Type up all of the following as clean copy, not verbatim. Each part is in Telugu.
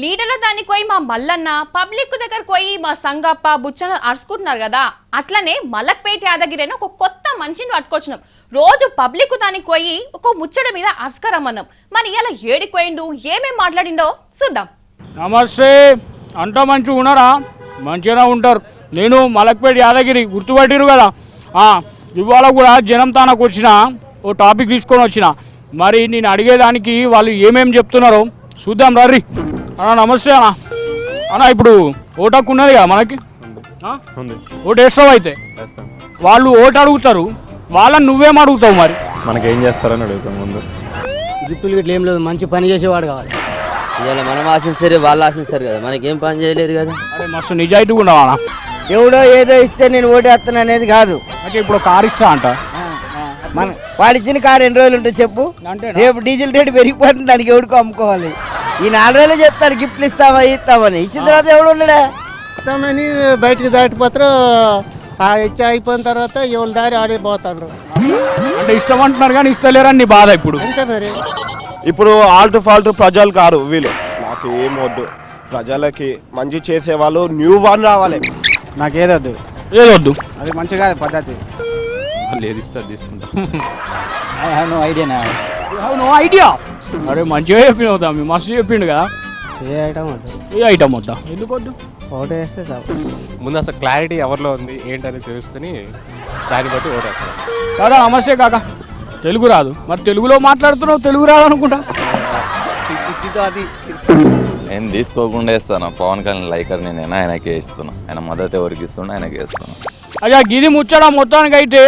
లీడర్ల దానికి పోయి మా మల్లన్న పబ్లిక్ దగ్గర పోయి మా సంగప్ప బుచ్చన అరుచుకుంటున్నారు కదా, అట్లనే మలక్పేట యాదగిరి అని ఒక కొత్త మనిషిని పట్టుకొచ్చినాం. రోజు పబ్లిక్ దానికి పోయి ఒక ముచ్చట మీద అరుచుకరమ్మన్నాం. మరి ఇలా ఏడికి పోయిండు, ఏమేం మాట్లాడిండో చూద్దాం. నమస్తే, అంతా మంచిగా ఉన్నారా? మంచిగా ఉంటారు. నేను మలక్పేట యాదగిరి, గుర్తుపట్టిరు కదా. ఇవాళ కూడా జనం తానకు వచ్చిన ఓ టాపిక్ తీసుకొని వచ్చిన. మరి నేను అడిగేదానికి వాళ్ళు ఏమేమి చెప్తున్నారో చూద్దాం రీ. అన్న నమస్తే అన్న. అన్న ఇప్పుడు ఓటకు ఉన్నది కదా మనకి, ఓటు వేస్తావు? అయితే వాళ్ళు ఓటు అడుగుతారు, వాళ్ళని నువ్వేం అడుగుతావు? మరి మనకేం చేస్తారని అడుగుతాం. ముందు గిఫ్టులు గిట్లు ఏం లేదు, మంచి పని చేసేవాడు కావాలి. ఇవాళ మనం ఆశిస్తారు, వాళ్ళు ఆశిస్తారు కదా, మనకేం పని చేయలేరు కదా. అరే మస్తు నిజాయితీగా ఉండవా? ఎవడో ఏదో ఇస్తే నేను ఓటేస్తాను అనేది కాదు. అంటే ఇప్పుడు కారు ఇస్తా అంట, మన వాడు ఇచ్చిన కారు ఎన్ని రోజులు ఉంటుంది చెప్పు? రేపు డీజిల్ రేటు పెరిగిపోతుంది, దానికి ఎవడికో అమ్ముకోవాలి. ఈ 4 రోజులు చెప్తారు గిఫ్ట్లు ఇస్తామని, ఇచ్చిన తర్వాత ఎవడు ఉండడా ఇస్తామని బయటకు దాటిపోతారు. ఇచ్చి అయిపోయిన తర్వాత ఎవరి దారి ఆడిపోతారు. అంటే ఇష్టం అంటున్నారు కానీ ఇస్తలేరని నీ బాధ. ఇప్పుడు అంతే మరి. ఇప్పుడు ఆల్ట్ ఫాల్ట్ ప్రజలు కారు వీళ్ళు. నాకు ఏం వద్దు, ప్రజలకి మంచి చేసేవాళ్ళు న్యూ వన్ రావాలి. నాకేదొద్దు, ఏదొద్దు, అది మంచి కాదు పద్ధతి. ఏది ఇస్తారు తీసుకుంటాం. No idea. అరే మంచిగా చెప్పిన మీ మస్తు చెప్పిండు కదా. ఏ ఐటమ్ వద్దు, ఏ ఐటమ్ వద్దా? ఎందుకు వద్దు? ఓటు వేస్తే చాలు. ముందు అసలు క్లారిటీ ఎవరిలో ఉంది ఏంటని తెలుసుకుని దాన్ని బట్టి ఓటేస్తాను. కాదా? నమస్తే కాక. తెలుగు రాదు, మరి తెలుగులో మాట్లాడుతున్నావు, తెలుగు రాదు అనుకుంటా. నేను తీసుకోకుండా వేస్తాను. పవన్ కళ్యాణ్ లైకర్ని నేను ఆయనకే ఇస్తున్నా. ఆయన మద్దతు ఎవరికి ఇస్తున్నా ఆయనకే ఇస్తున్నా. అయ్యా గిది ముచ్చడం మొత్తానికి అయితే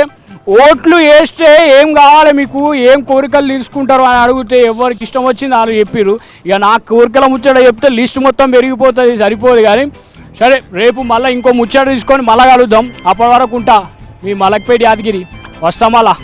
ఓట్లు వేస్తే ఏం కావాలి మీకు, ఏం కోరికలు తీసుకుంటారు అని అడిగితే ఎవరికి ఇష్టం వచ్చింది వాళ్ళు చెప్పారు. ఇక నాకు కోరికల ముచ్చట చెప్తే లిస్ట్ మొత్తం పెరిగిపోతుంది, సరిపోదు. కానీ సరే, రేపు మళ్ళీ ఇంకో ముచ్చట తీసుకొని మళ్ళా కలుద్దాం. అప్పటి వరకు ఉంటా మీ మలక్పేట యాదగిరి. వస్తాం మళ్ళా.